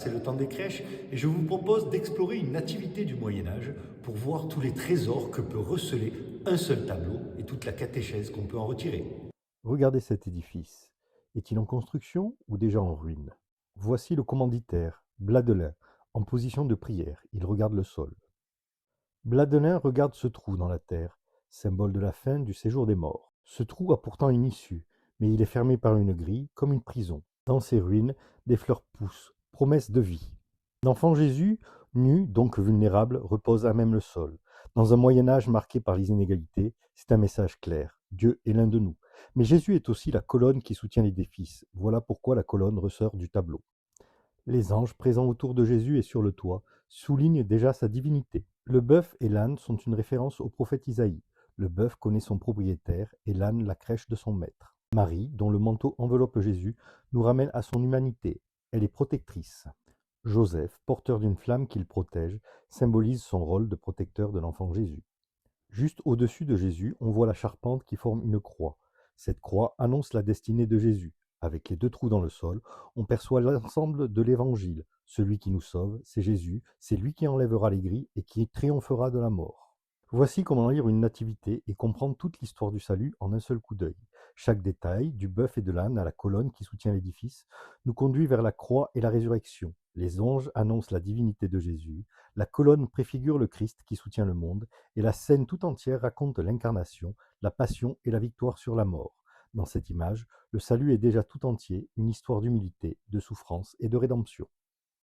C'est le temps des crèches et je vous propose d'explorer une nativité du Moyen Âge pour voir tous les trésors que peut receler un seul tableau et toute la catéchèse qu'on peut en retirer. Regardez cet édifice. Est-il en construction ou déjà en ruine? Voici le commanditaire, Bladelin, en position de prière. Il regarde le sol. Bladelin regarde ce trou dans la terre, symbole de la fin du séjour des morts. Ce trou a pourtant une issue, mais il est fermé par une grille, comme une prison. Dans ces ruines, des fleurs poussent, promesse de vie. L'enfant Jésus, nu, donc vulnérable, repose à même le sol. Dans un Moyen Âge marqué par les inégalités, c'est un message clair. Dieu est l'un de nous. Mais Jésus est aussi la colonne qui soutient l'édifice. Voilà pourquoi la colonne ressort du tableau. Les anges présents autour de Jésus et sur le toit soulignent déjà sa divinité. Le bœuf et l'âne sont une référence au prophète Isaïe. Le bœuf connaît son propriétaire et l'âne la crèche de son maître. Marie, dont le manteau enveloppe Jésus, nous ramène à son humanité. Elle est protectrice. Joseph, porteur d'une flamme qu'il protège, symbolise son rôle de protecteur de l'enfant Jésus. Juste au-dessus de Jésus, on voit la charpente qui forme une croix. Cette croix annonce la destinée de Jésus. Avec les deux trous dans le sol, on perçoit l'ensemble de l'Évangile. Celui qui nous sauve, c'est Jésus, c'est lui qui enlèvera les grilles et qui triomphera de la mort. Voici comment lire une nativité et comprendre toute l'histoire du salut en un seul coup d'œil. Chaque détail, du bœuf et de l'âne à la colonne qui soutient l'édifice, nous conduit vers la croix et la résurrection. Les anges annoncent la divinité de Jésus, la colonne préfigure le Christ qui soutient le monde, et la scène tout entière raconte l'incarnation, la passion et la victoire sur la mort. Dans cette image, le salut est déjà tout entier, une histoire d'humilité, de souffrance et de rédemption.